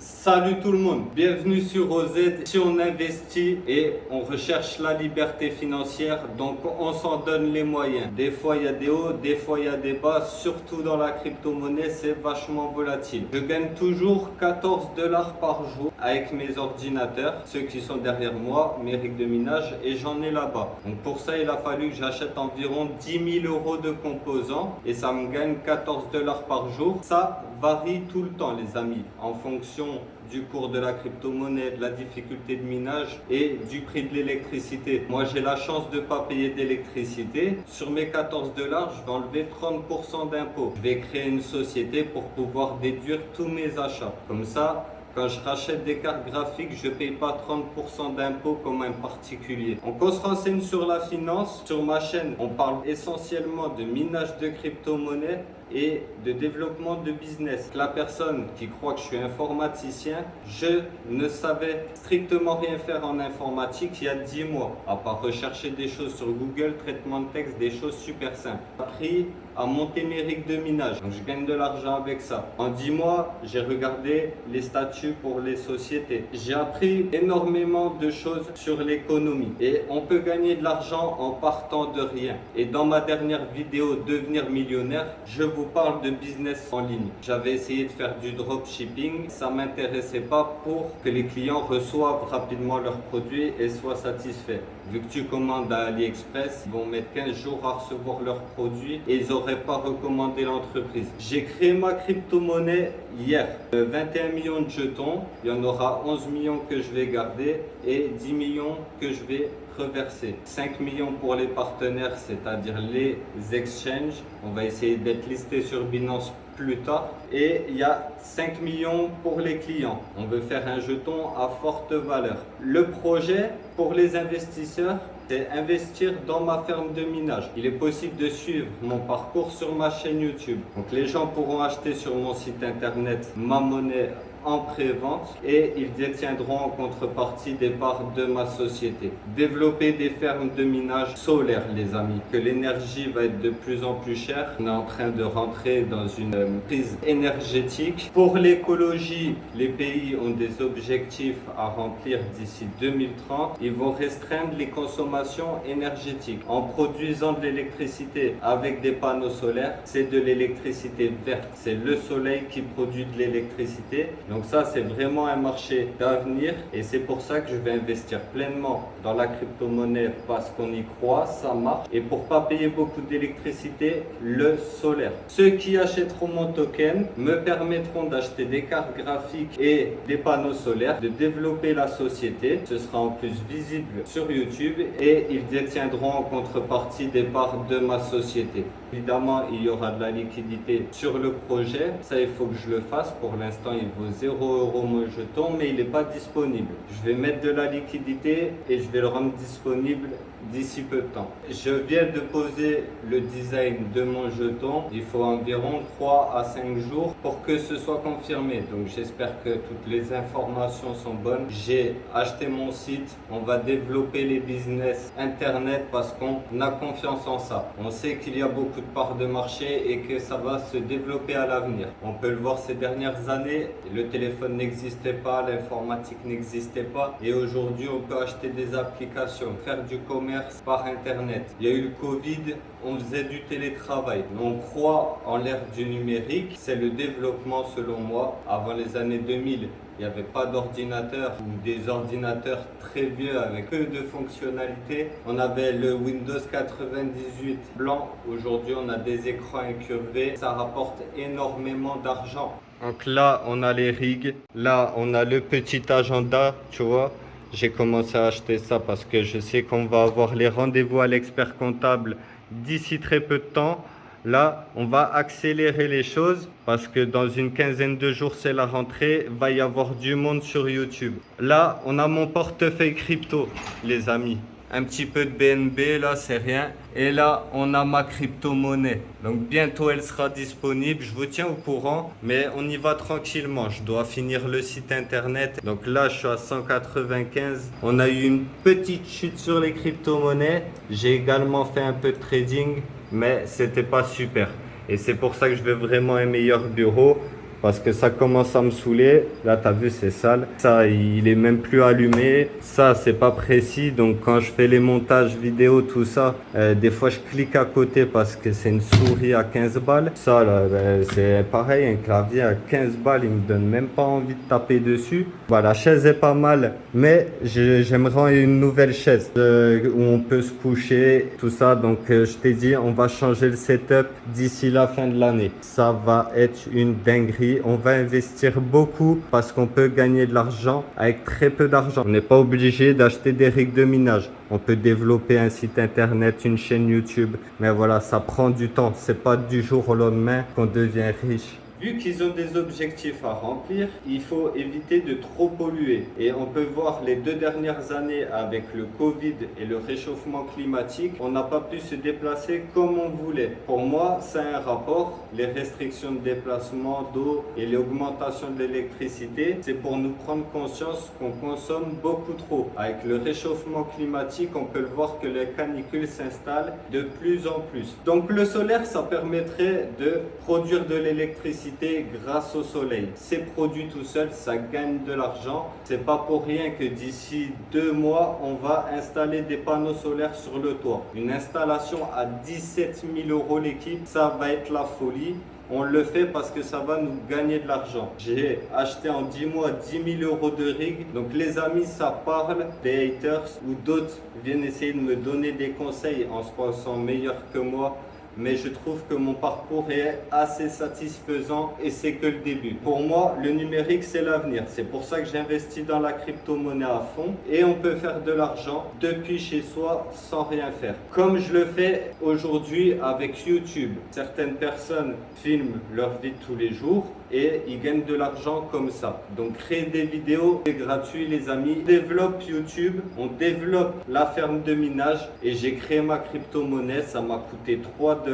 Salut tout le monde, bienvenue sur OZ. Si on investit et on recherche la liberté financière, donc on s'en donne les moyens. Des fois il y a des hauts, des fois il y a des bas, surtout dans la crypto-monnaie, c'est vachement volatile. Je gagne toujours 14 $ par jour avec mes ordinateurs, ceux qui sont derrière moi, mes rigs de minage, et j'en ai là-bas. Donc pour ça il a fallu que j'achète environ 10 000 € de composants et ça me gagne 14 $ par jour. Ça varie tout le temps les amis, en fonction du cours de la crypto-monnaie, de la difficulté de minage et du prix de l'électricité. Moi j'ai la chance de ne pas payer d'électricité. Sur mes 14 $, je vais enlever 30% d'impôts. Je vais créer une société pour pouvoir déduire tous mes achats. Comme ça, quand je rachète des cartes graphiques, je ne paye pas 30% d'impôts comme un particulier. Donc on se renseigne sur la finance. Sur ma chaîne, on parle essentiellement de minage de crypto-monnaie et de développement de business. La personne qui croit que je suis informaticien, je ne savais strictement rien faire en informatique il y a 10 mois, à part rechercher des choses sur Google, traitement de texte, des choses super simples. J'ai appris à monter mes rigs de minage, donc je gagne de l'argent avec ça. En 10 mois, j'ai regardé les statuts pour les sociétés. J'ai appris énormément de choses sur l'économie et on peut gagner de l'argent en partant de rien. Et dans ma dernière vidéo Devenir millionnaire, je vous parle de business en ligne. J'avais essayé de faire du dropshipping, ça m'intéressait pas pour que les clients reçoivent rapidement leurs produits et soient satisfaits. Vu que tu commandes à AliExpress, ils vont mettre 15 jours à recevoir leurs produits et ils n'auraient pas recommandé l'entreprise. J'ai créé ma crypto-monnaie hier. 21 millions de jetons, il y en aura 11 millions que je vais garder et 10 millions que je vais reverser. 5 millions pour les partenaires, c'est-à-dire les exchanges. On va essayer d'être listé sur Binance plus tard. Et il y a 5 millions pour les clients. On veut faire un jeton à forte valeur. Le projet pour les investisseurs, c'est investir dans ma ferme de minage. Il est possible de suivre mon parcours sur ma chaîne YouTube. Donc les gens pourront acheter sur mon site internet ma monnaie en pré-vente et ils détiendront en contrepartie des parts de ma société. Développer des fermes de minage solaire les amis, que l'énergie va être de plus en plus chère. On est en train de rentrer dans une crise énergétique. Pour l'écologie, les pays ont des objectifs à remplir d'ici 2030. Ils vont restreindre les consommations énergétiques en produisant de l'électricité avec des panneaux solaires. C'est de l'électricité verte, c'est le soleil qui produit de l'électricité. Donc ça, c'est vraiment un marché d'avenir et c'est pour ça que je vais investir pleinement dans la crypto-monnaie parce qu'on y croit, ça marche. Et pour pas payer beaucoup d'électricité, le solaire. Ceux qui achèteront mon token me permettront d'acheter des cartes graphiques et des panneaux solaires, de développer la société. Ce sera en plus visible sur YouTube et ils détiendront en contrepartie des parts de ma société. Évidemment, il y aura de la liquidité sur le projet. Ça, il faut que je le fasse. Pour l'instant, il vaut 0 € mon jeton, mais il n'est pas disponible. Je vais mettre de la liquidité et je vais le rendre disponible d'ici peu de temps. Je viens de poser le design de mon jeton. Il faut environ 3 à 5 jours pour que ce soit confirmé. Donc j'espère que toutes les informations sont bonnes. J'ai acheté mon site. On va développer les business internet parce qu'on a confiance en ça. On sait qu'il y a beaucoup de parts de marché et que ça va se développer à l'avenir. On peut le voir ces dernières années. Le téléphone n'existait pas, l'informatique n'existait pas et aujourd'hui on peut acheter des applications, faire du commerce par internet. Il y a eu le Covid, on faisait du télétravail. On croit en l'ère du numérique, c'est le développement selon moi. Avant les années 2000, il n'y avait pas d'ordinateur ou des ordinateurs très vieux avec peu de fonctionnalités. On avait le Windows 98 blanc. Aujourd'hui, on a des écrans incurvés. Ça rapporte énormément d'argent. Donc là, on a les rigs. Là, on a le petit agenda, tu vois. J'ai commencé à acheter ça parce que je sais qu'on va avoir les rendez-vous à l'expert comptable d'ici très peu de temps. Là, on va accélérer les choses parce que dans une quinzaine de jours, c'est la rentrée. Va y avoir du monde sur YouTube. Là, on a mon portefeuille crypto, les amis. Un petit peu de BNB, là, c'est rien. Et là, on a ma crypto-monnaie. Donc, bientôt, elle sera disponible. Je vous tiens au courant, mais on y va tranquillement. Je dois finir le site internet. Donc là, je suis à 195. On a eu une petite chute sur les crypto-monnaies. J'ai également fait un peu de trading, mais c'était pas super. Et c'est pour ça que je veux vraiment un meilleur bureau. parce que ça commence à me saouler. Là, t'as vu, c'est sale. Ça, il est même plus allumé. Ça, c'est pas précis. Donc, quand je fais les montages vidéo, tout ça, des fois, je clique à côté parce que c'est une souris à 15 balles. Ça, là, c'est pareil. Un clavier à 15 balles, il me donne même pas envie de taper dessus. Voilà, la chaise est pas mal, mais j'aimerais une nouvelle chaise où on peut se coucher, tout ça. Donc, je t'ai dit, on va changer le setup d'ici la fin de l'année. Ça va être une dinguerie. On va investir beaucoup parce qu'on peut gagner de l'argent avec très peu d'argent. On n'est pas obligé d'acheter des rigs de minage. On peut développer un site internet, une chaîne YouTube. Mais voilà, ça prend du temps. C'est pas du jour au lendemain qu'on devient riche. Vu qu'ils ont des objectifs à remplir, il faut éviter de trop polluer. Et on peut voir les 2 dernières années avec le Covid et le réchauffement climatique, on n'a pas pu se déplacer comme on voulait. Pour moi, ça a un rapport. Les restrictions de déplacement, d'eau et l'augmentation de l'électricité, c'est pour nous prendre conscience qu'on consomme beaucoup trop. Avec le réchauffement climatique, on peut le voir que les canicules s'installent de plus en plus. Donc le solaire, ça permettrait de produire de l'électricité grâce au soleil. C'est produit tout seul, ça gagne de l'argent. C'est pas pour rien que d'ici 2 mois, on va installer des panneaux solaires sur le toit. Une installation à 17 000 € l'équipe, ça va être la folie. On le fait parce que ça va nous gagner de l'argent. J'ai acheté en 10 mois 10 000 € de rig. Donc les amis, ça parle des haters ou d'autres viennent essayer de me donner des conseils en se pensant meilleurs que moi. Mais je trouve que mon parcours est assez satisfaisant et c'est que le début. Pour moi, le numérique, c'est l'avenir. C'est pour ça que j'investis dans la crypto-monnaie à fond et on peut faire de l'argent depuis chez soi sans rien faire. Comme je le fais aujourd'hui avec YouTube. Certaines personnes filment leur vie de tous les jours et ils gagnent de l'argent comme ça. Donc créer des vidéos, c'est gratuit les amis. On développe YouTube, on développe la ferme de minage et j'ai créé ma crypto-monnaie. Ça m'a coûté 3 $.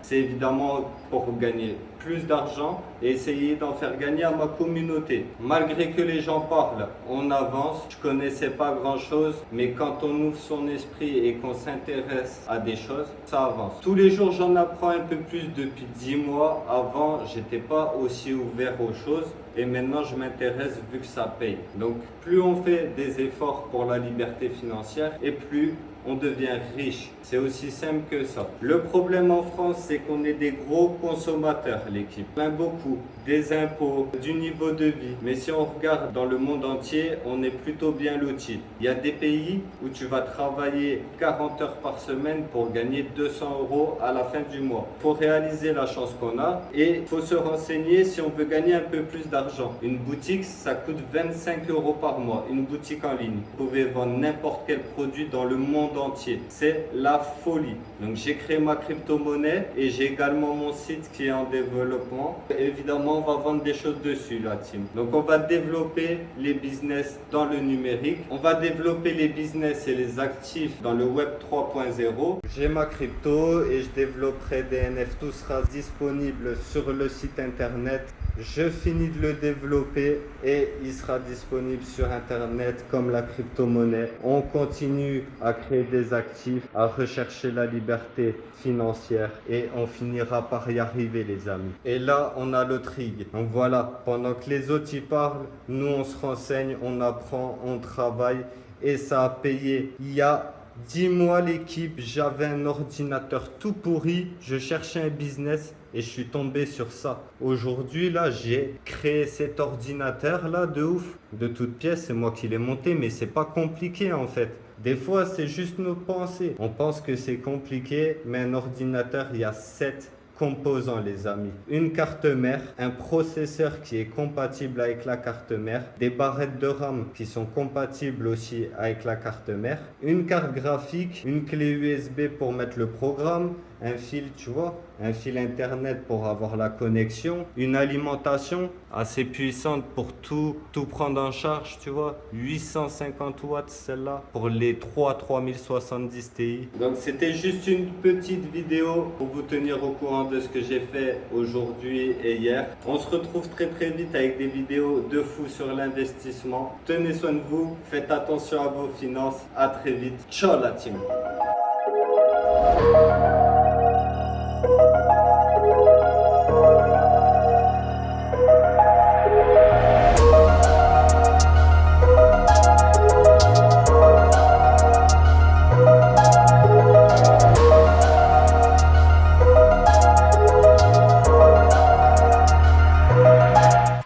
C'est évidemment pour gagner plus d'argent et essayer d'en faire gagner à ma communauté. Malgré que les gens parlent, on avance. Je connaissais pas grand chose, mais quand on ouvre son esprit et qu'on s'intéresse à des choses, ça avance. Tous les jours, j'en apprends un peu plus depuis 10 mois. Avant, j'étais pas aussi ouvert aux choses. Et maintenant, je m'intéresse vu que ça paye. Donc, plus on fait des efforts pour la liberté financière et plus on devient riche. C'est aussi simple que ça. Le problème en France, c'est qu'on est des gros consommateurs, l'équipe. On a beaucoup des impôts, du niveau de vie. Mais si on regarde dans le monde entier, on est plutôt bien loti. Il y a des pays où tu vas travailler 40 heures par semaine pour gagner 200 € à la fin du mois. Il faut réaliser la chance qu'on a et il faut se renseigner si on veut gagner un peu plus d'argent. Une boutique, ça coûte 25 € par mois. Une boutique en ligne. Vous pouvez vendre n'importe quel produit dans le monde entier. C'est la folie. Donc j'ai créé ma crypto-monnaie et j'ai également mon site qui est en développement. Évidemment, on va vendre des choses dessus, la team. Donc on va développer les business dans le numérique. On va développer les business et les actifs dans le web 3.0. J'ai ma crypto et je développerai des NFT. Tout sera disponible sur le site internet. Je finis de le développer et il sera disponible sur internet comme la crypto-monnaie. On continue à créer des actifs, à rechercher la liberté financière et on finira par y arriver les amis. Et là on a le trig. Donc voilà, pendant que les autres y parlent, nous on se renseigne, on apprend, on travaille et ça a payé. Il y a 10 mois l'équipe, j'avais un ordinateur tout pourri, je cherchais un business et je suis tombé sur ça. Aujourd'hui là, j'ai créé cet ordinateur là de ouf, de toutes pièces, c'est moi qui l'ai monté, mais c'est pas compliqué en fait. Des fois, c'est juste nos pensées. On pense que c'est compliqué, mais un ordinateur, il y a 7 composants les amis. Une carte mère, un processeur qui est compatible avec la carte mère, des barrettes de RAM qui sont compatibles aussi avec la carte mère, une carte graphique, une clé USB pour mettre le programme, un fil, tu vois, un fil internet pour avoir la connexion, une alimentation assez puissante pour tout prendre en charge, tu vois, 850 watts celle-là pour les 3070 Ti. Donc c'était juste une petite vidéo pour vous tenir au courant de ce que j'ai fait aujourd'hui et hier. On se retrouve très vite avec des vidéos de fou sur l'investissement. Tenez soin de vous, faites attention à vos finances. À très vite. Ciao la team.